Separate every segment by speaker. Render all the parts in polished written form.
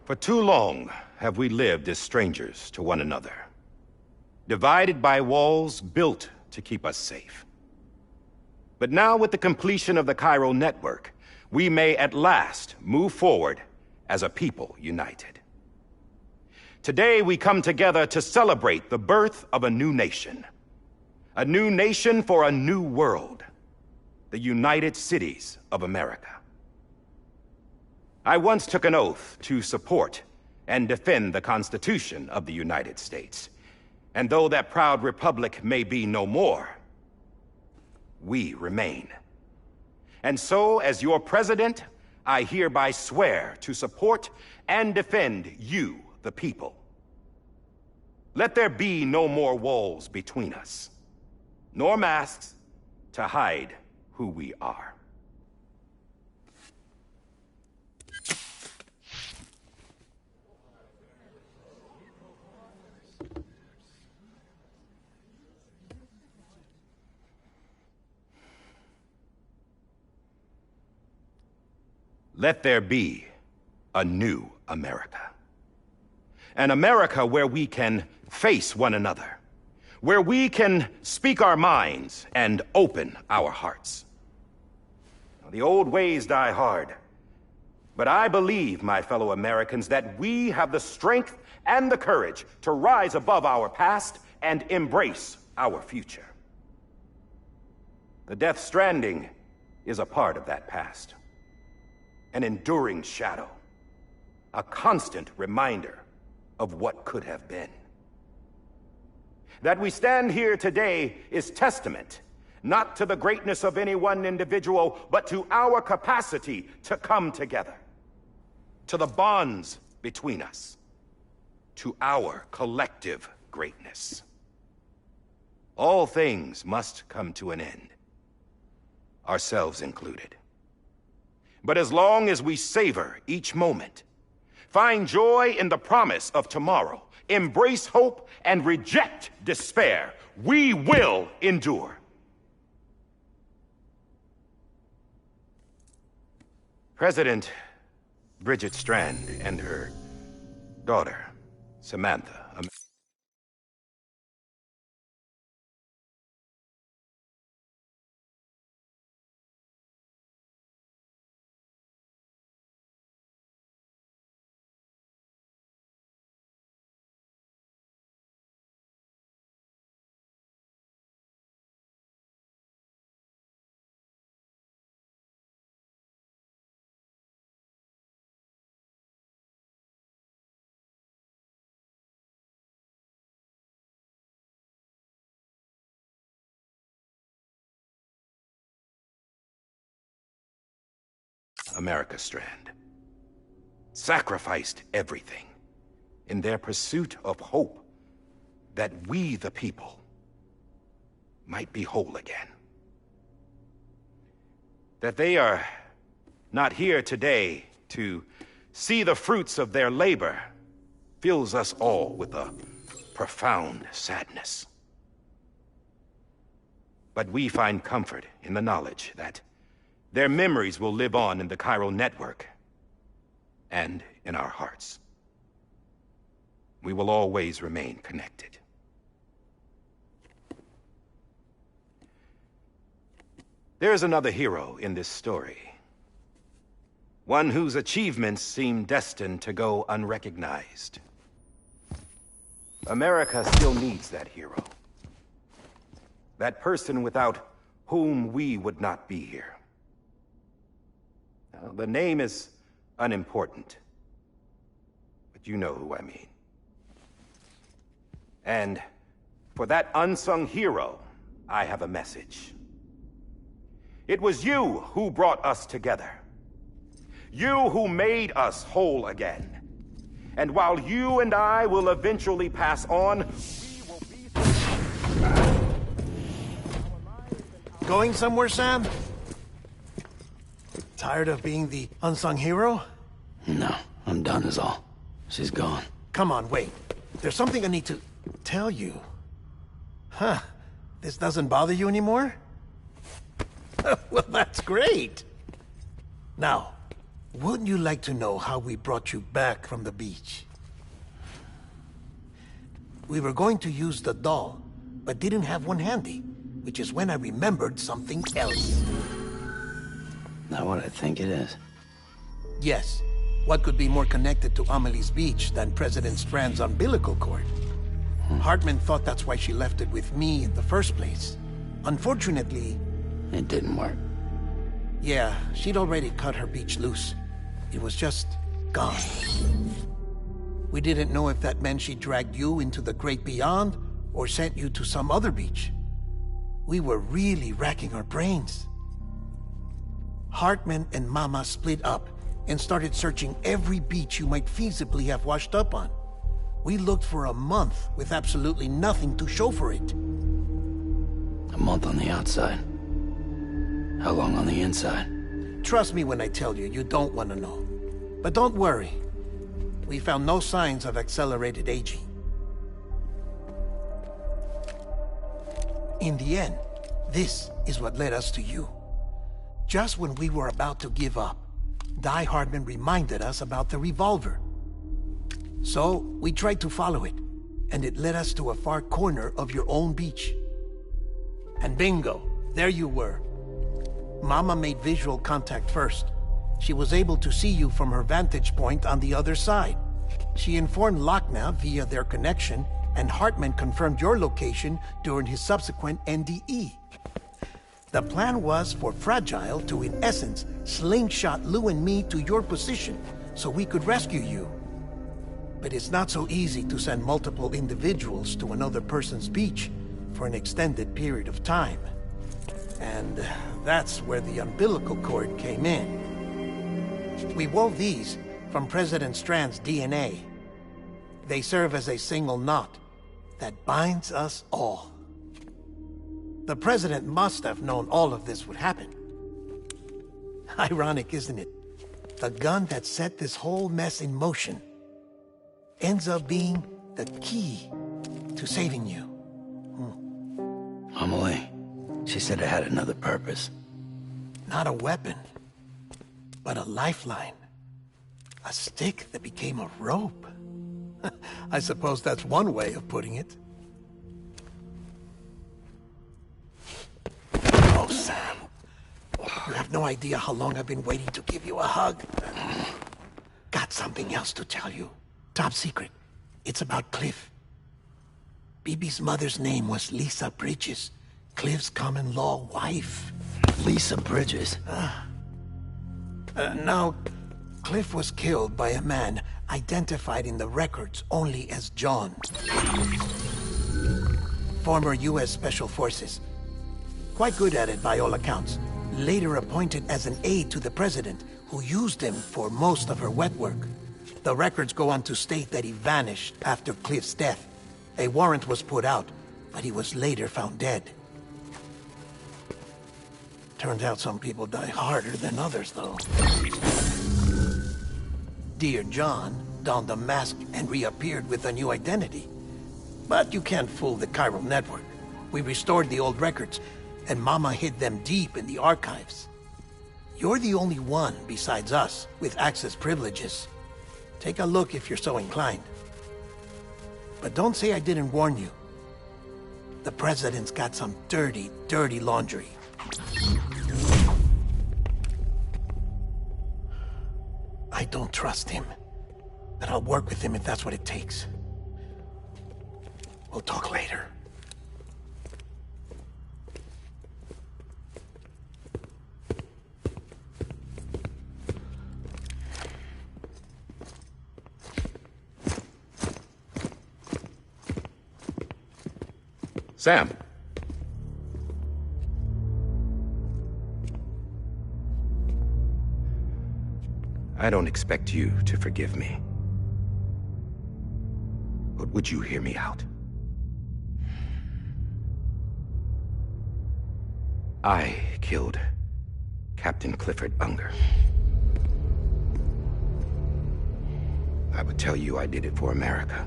Speaker 1: For too long have we lived as strangers to one another, divided by walls built to keep us safe. But now, with the completion of the Cairo network, we may at last move forward as a people united. Today, we come together to celebrate the birth of a new nation. A new nation for a new world. The United Cities of America. I once took an oath to support and defend the Constitution of the United States. And though that proud republic may be no more, we remain. And so, as your president, I hereby swear to support and defend you, the people. Let there be no more walls between us, nor masks to hide who we are. Let there be a new America. An America where we can face one another, where we can speak our minds and open our hearts. The old ways die hard, but I believe, my fellow Americans, that we have the strength and the courage to rise above our past and embrace our future. The Death Stranding is a part of that past. An enduring shadow, a constant reminder of what could have been. That we stand here today is testament, not to the greatness of any one individual, but to our capacity to come together, to the bonds between us, to our collective greatness. All things must come to an end, ourselves included. But as long as we savor each moment, find joy in the promise of tomorrow, embrace hope, and reject despair, we will endure. President Bridget Strand and her daughter, Samantha, America Strand, sacrificed everything in their pursuit of hope that we, the people, might be whole again. That they are not here today to see the fruits of their labor fills us all with a profound sadness. But we find comfort in the knowledge that their memories will live on in the Cairo network and in our hearts. We will always remain connected. There is another hero in this story. One whose achievements seem destined to go unrecognized. America still needs that hero. That person without whom we would not be here. The name is unimportant, but you know who I mean. And for that unsung hero, I have a message. It was you who brought us together. You who made us whole again. And while you and I will eventually pass on, we will be...
Speaker 2: Going somewhere, Sam? Tired of being the unsung hero?
Speaker 3: No, I'm done is all. She's gone.
Speaker 2: Come on, wait. There's something I need to tell you. Huh. This doesn't bother you anymore? Well, that's great. Now, Wouldn't you like to know how we brought you back from the beach? We were going to use the doll, but didn't have one handy, which is when I remembered something else.
Speaker 3: Not what I think it is.
Speaker 2: Yes. What could be more connected to Amelie's beach than President Strand's umbilical cord? Hartman thought that's why she left it with me in the first place. Unfortunately...
Speaker 3: It didn't work.
Speaker 2: Yeah, she'd already cut her beach loose. It was just gone. We didn't know if that meant she dragged you into the great beyond, or sent you to some other beach. We were really racking our brains. Hartman and Mama split up and started searching every beach you might feasibly have washed up on. We looked for a month with absolutely nothing to show for it.
Speaker 3: A month on the outside. How long on the inside?
Speaker 2: Trust me when I tell you, you don't want to know. But don't worry. We found no signs of accelerated aging. In the end, this is what led us to you. Just when we were about to give up, Die Hardman reminded us about the revolver. So, we tried to follow it, and it led us to a far corner of your own beach. And bingo, there you were. Mama made visual contact first. She was able to see you from her vantage point on the other side. She informed Lochna via their connection, and Hartman confirmed your location during his subsequent NDE. The plan was for Fragile to, in essence, slingshot Lou and me to your position so we could rescue you. But it's not so easy to send multiple individuals to another person's beach for an extended period of time. And that's where the umbilical cord came in. We wove these from President Strand's DNA. They serve as a single knot that binds us all. The President must have known all of this would happen. Ironic, isn't it? The gun that set this whole mess in motion ends up being the key to saving you.
Speaker 3: Amelie, she said it had another purpose.
Speaker 2: Not a weapon, but a lifeline. A stick that became a rope. I suppose that's one way of putting it. Oh, Sam. You have no idea how long I've been waiting to give you a hug. Got something else to tell you. Top secret. It's about Cliff. BB's mother's name was Lisa Bridges, Cliff's common-law wife.
Speaker 3: Lisa Bridges?
Speaker 2: No, Cliff was killed by a man identified in the records only as John. Former U.S. Special Forces. Quite good at it by all accounts. Later appointed as an aide to the president, who used him for most of her wet work. The records go on to state that he vanished after Cliff's death. A warrant was put out, but he was later found dead. Turns out some people die harder than others, though. Dear John donned a mask and reappeared with a new identity. But you can't fool the chiral network. We restored the old records, and Mama hid them deep in the archives. You're the only one, besides us, with access privileges. Take a look if you're so inclined. But don't say I didn't warn you. The president's got some dirty, dirty laundry. I don't trust him, but I'll work with him if that's what it takes. We'll talk later.
Speaker 1: Sam. I don't expect you to forgive me. But would you hear me out? I killed Captain Clifford Unger. I would tell you I did it for America.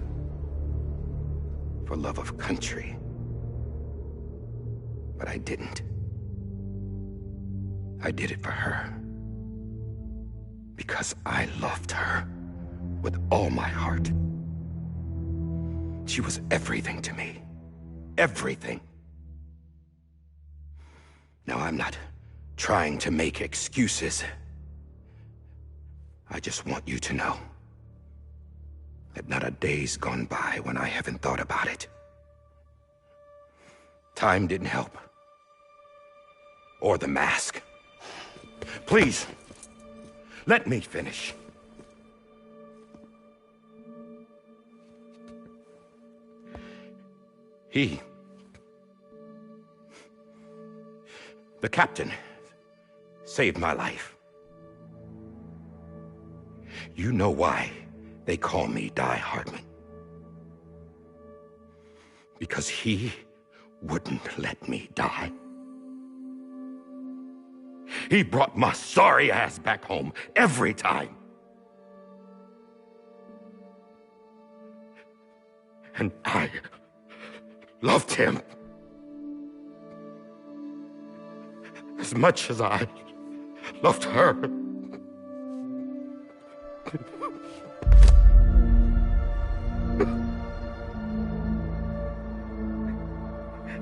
Speaker 1: For love of country. But I didn't. I did it for her. Because I loved her with all my heart. She was everything to me. Everything. Now, I'm not trying to make excuses. I just want you to know that not a day's gone by when I haven't thought about it. Time didn't help. Or the mask. Please, let me finish. The captain, saved my life. You know why they call me Die Hardman. Because he wouldn't let me die. He brought my sorry ass back home every time. And I loved him as much as I loved her.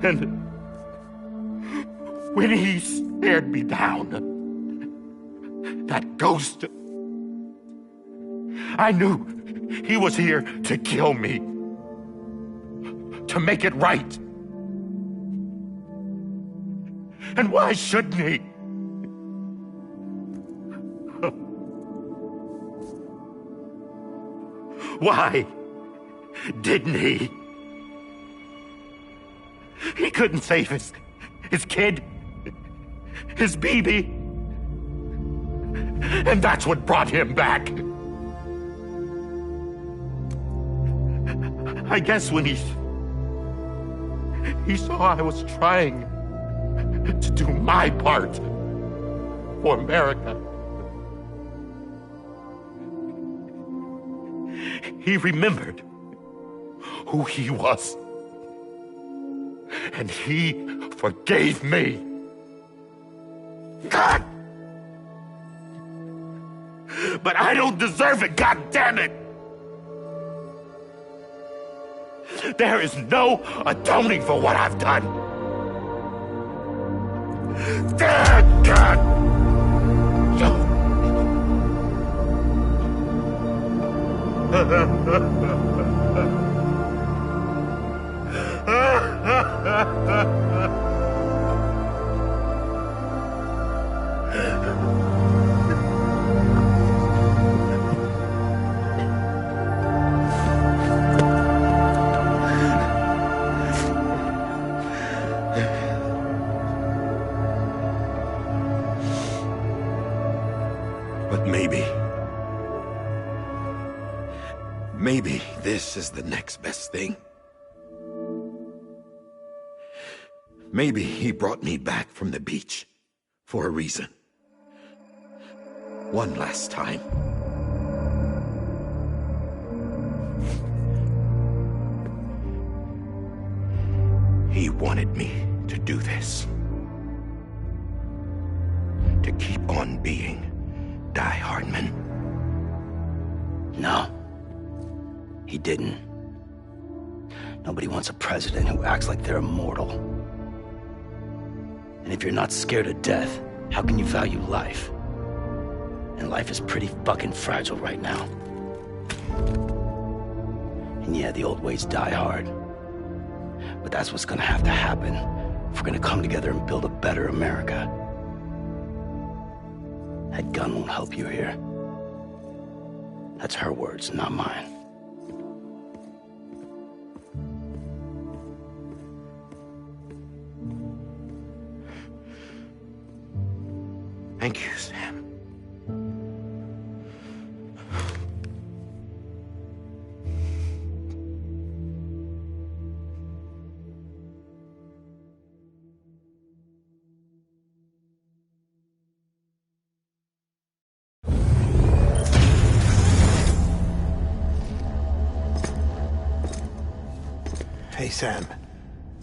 Speaker 1: And when he stared me down, that ghost, I knew he was here to kill me, to make it right. And why shouldn't he? Why didn't he? He couldn't save his kid, his baby. And that's what brought him back. I guess when he saw I was trying to do my part for America, he remembered who he was. And he forgave me. God! But I don't deserve it, God damn it! There is no atoning for what I've done. God! But maybe this is the next best thing. Maybe he brought me back from the beach for a reason. One last time. He wanted me to do this. To keep on being Die Hardman.
Speaker 3: No. He didn't. Nobody wants a president who acts like they're immortal. And if you're not scared of death, how can you value life? And life is pretty fucking fragile right now. And yeah, the old ways die hard. But that's what's gonna have to happen if we're gonna come together and build a better America. That gun won't help you here. That's her words, not mine.
Speaker 1: Thank you, Sam.
Speaker 2: Hey, Sam.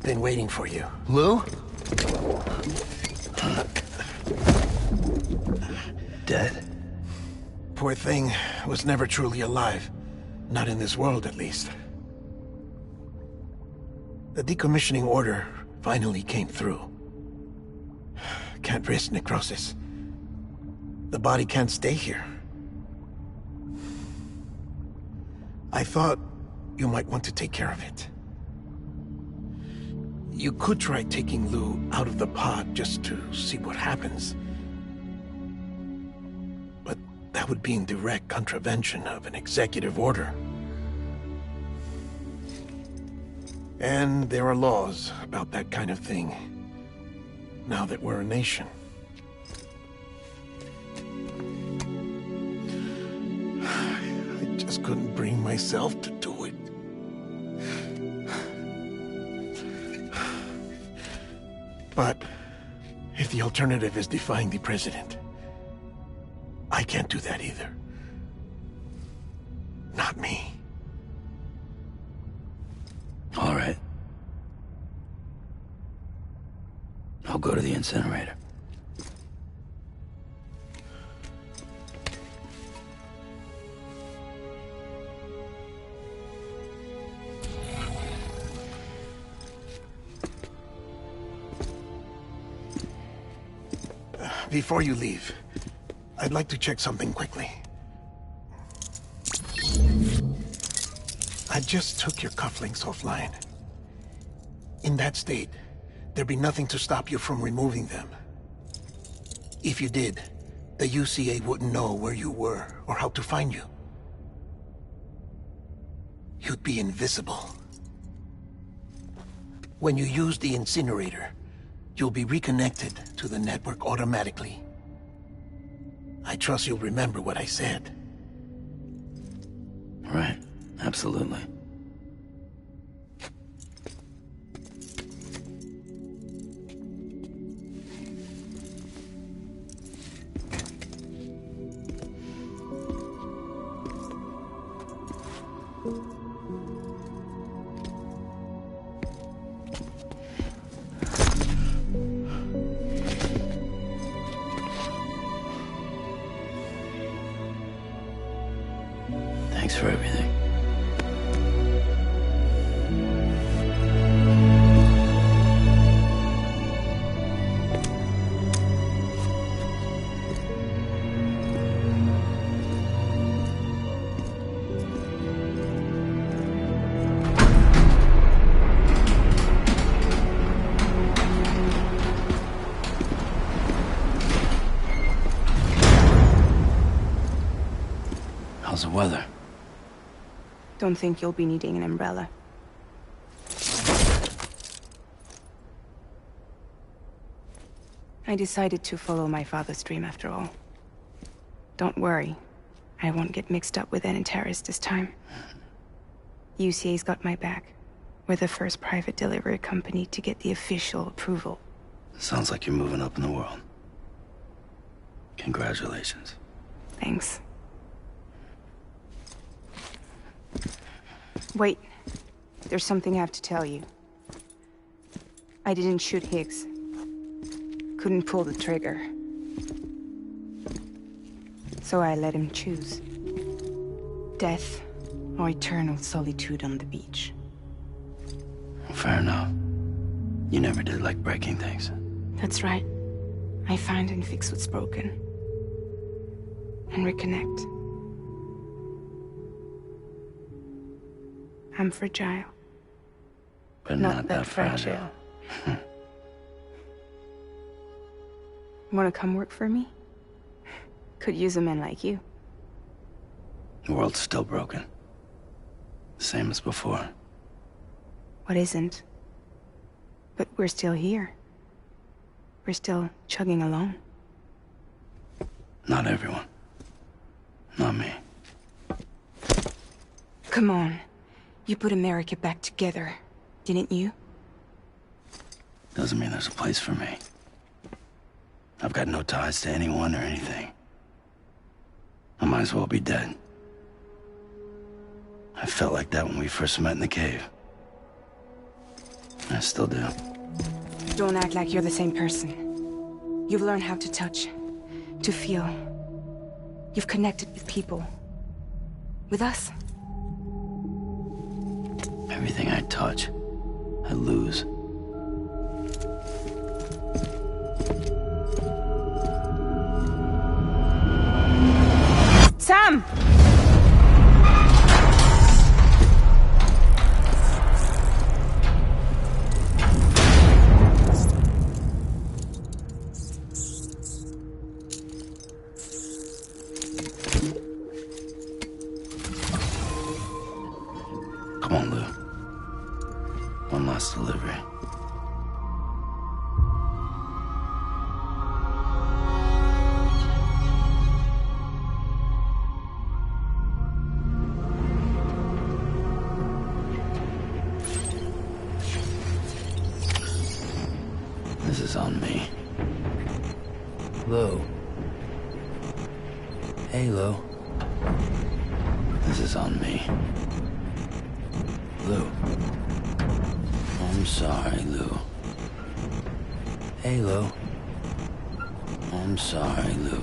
Speaker 2: Been waiting for you.
Speaker 3: Lou? Dead?
Speaker 2: poor thing was never truly alive. Not in this world, at least. The decommissioning order finally came through. Can't risk necrosis. The body can't stay here. I thought you might want to take care of it. You could try taking Lou out of the pod just to see what happens. But that would be in direct contravention of an executive order. And there are laws about that kind of thing, now that we're a nation. I just couldn't bring myself to do it. But if the alternative is defying the president, I can't do that either. Not me.
Speaker 3: All right. I'll go to the incinerator.
Speaker 2: Before you leave, I'd like to check something quickly. I just took your cufflinks offline. In that state, there'd be nothing to stop you from removing them. If you did, the UCA wouldn't know where you were or how to find you. You'd be invisible. When you use the incinerator, you'll be reconnected to the network automatically. I trust you'll remember what I said.
Speaker 3: Right. Absolutely. Thanks for everything. How's the weather?
Speaker 4: Don't think you'll be needing an umbrella. I decided to follow my father's dream after all. Don't worry. I won't get mixed up with any terrorists this time. UCA's got my back. We're the first private delivery company to get the official approval.
Speaker 3: Sounds like you're moving up in the world. Congratulations.
Speaker 4: Thanks. Wait. There's something I have to tell you. I didn't shoot Higgs. Couldn't pull the trigger. So I let him choose. Death or eternal solitude on the beach.
Speaker 3: Fair enough. You never did like breaking things.
Speaker 4: That's right. I find and fix what's broken. And reconnect. I'm fragile.
Speaker 3: But not that fragile.
Speaker 4: Wanna come work for me? Could use a man like you.
Speaker 3: The world's still broken. Same as before.
Speaker 4: What isn't? But we're still here. We're still chugging along.
Speaker 3: Not everyone. Not me.
Speaker 4: Come on. You put America back together, didn't you?
Speaker 3: Doesn't mean there's a place for me. I've got no ties to anyone or anything. I might as well be dead. I felt like that when we first met in the cave. I still do.
Speaker 4: Don't act like you're the same person. You've learned how to touch, to feel, You've connected with people. With us.
Speaker 3: Everything I touch, I lose.
Speaker 4: Sam!
Speaker 3: Come on, Lou. One last delivery. This is on me. Lou. Hey, Lou. This is on me. Lou. I'm sorry, Lou. Hey, Lou. I'm sorry, Lou.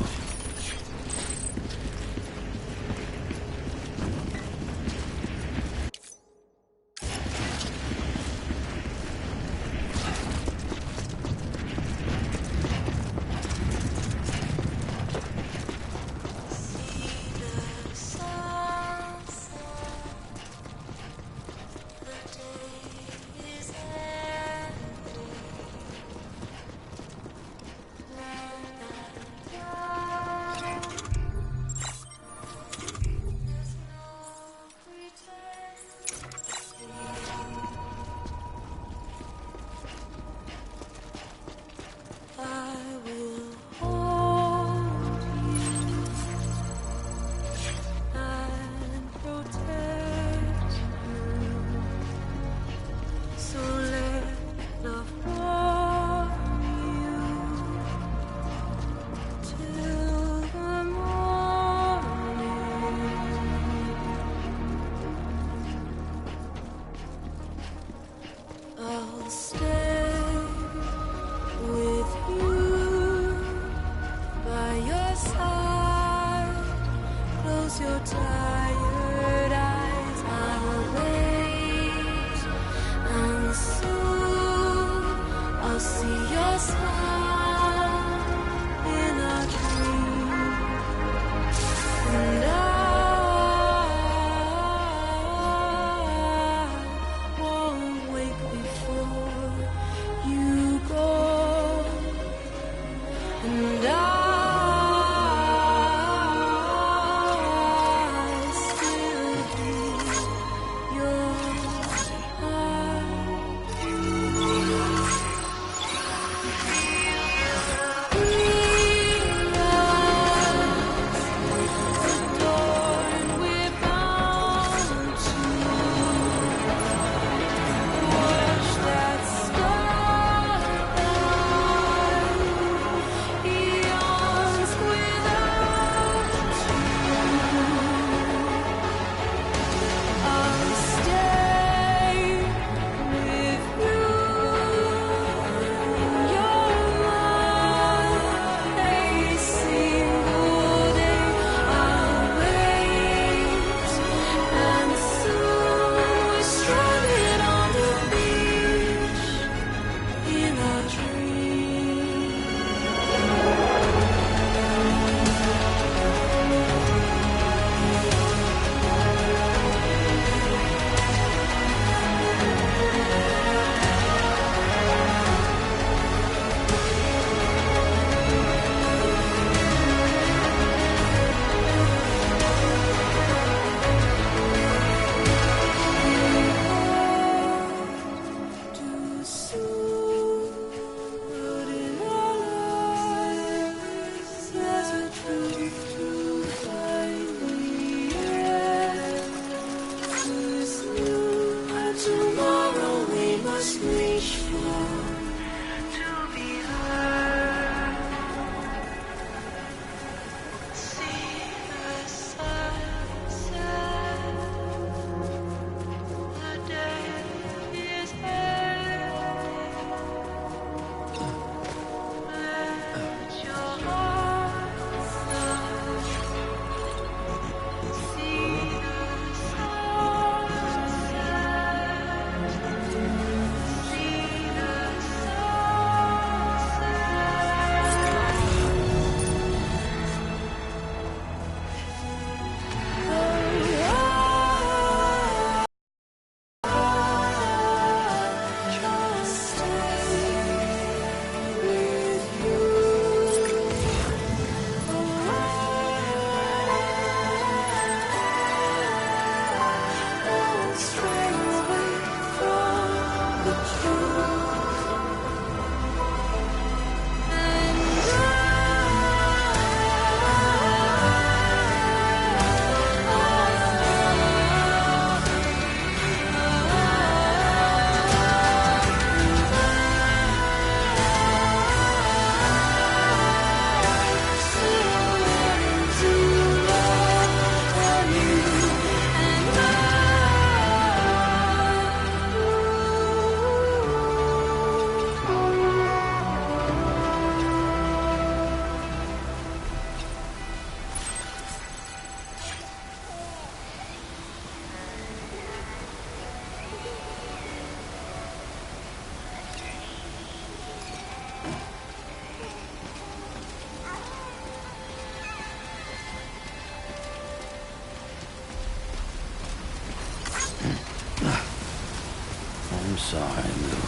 Speaker 3: I'm sorry, Lou.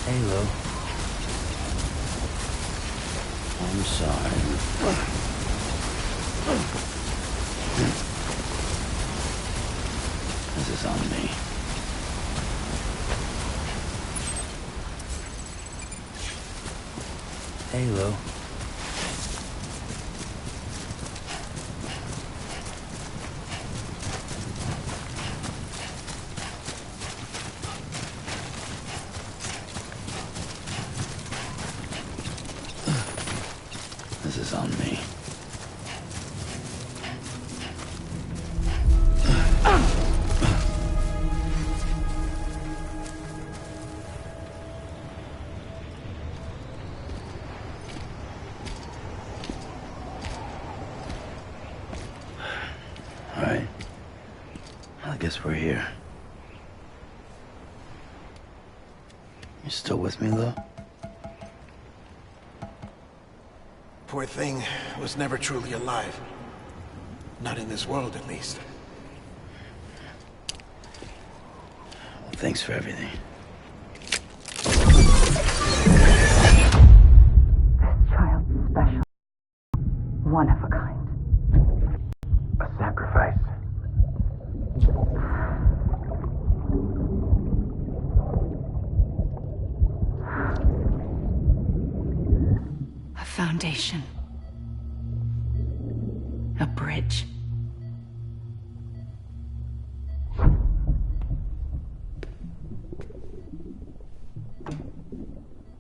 Speaker 3: Hey, Lou. I'm sorry. This is on me. Hey, Lou. This is on me. All right. I guess we're here. You still with me, Lou?
Speaker 2: Poor thing was never truly alive. Not in this world, at least.
Speaker 3: Well, thanks for everything.
Speaker 5: Child special. One of a kind.
Speaker 6: A sacrifice.
Speaker 5: A foundation. A bridge.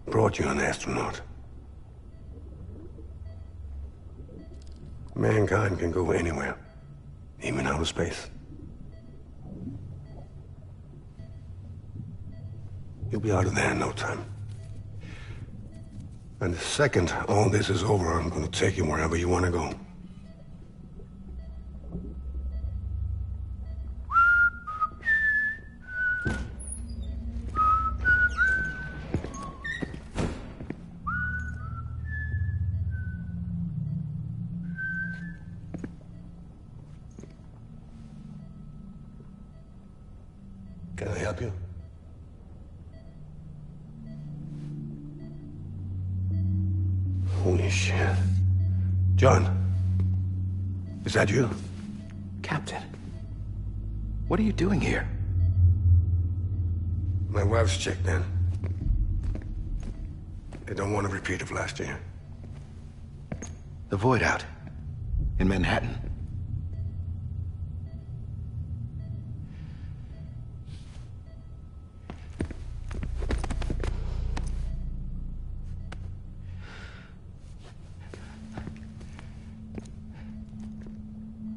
Speaker 6: Brought you an astronaut. Mankind can go anywhere, even outer space. You'll be out of there in no time. And the second all this is over, I'm gonna take you wherever you want to go. Can I help you? Holy shit. John, is that you?
Speaker 1: Captain, what are you doing here?
Speaker 6: My wife's checked in. They don't want a repeat of last year.
Speaker 1: The Void out in Manhattan.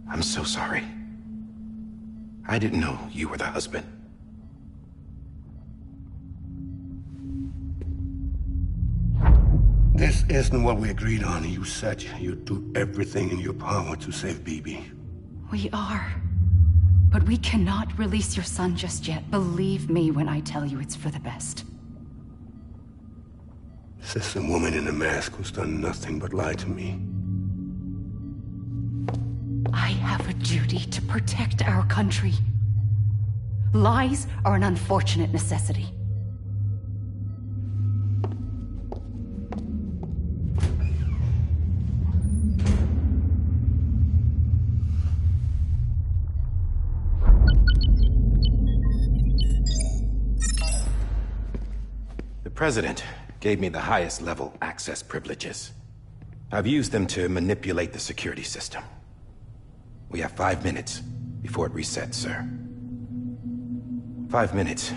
Speaker 1: I'm so sorry. I didn't know you were the husband.
Speaker 6: This isn't what we agreed on. You said you'd do everything in your power to save BB.
Speaker 5: We are. But we cannot release your son just yet. Believe me when I tell you it's for the best.
Speaker 6: This is a woman in a mask who's done nothing but lie to me.
Speaker 5: I have a duty to protect our country. Lies are an unfortunate necessity.
Speaker 1: The President gave me the highest level access privileges. I've used them to manipulate the security system. We have 5 minutes before it resets, sir. 5 minutes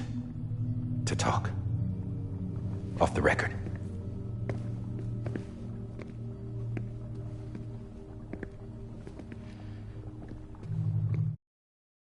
Speaker 1: to talk. Off the record.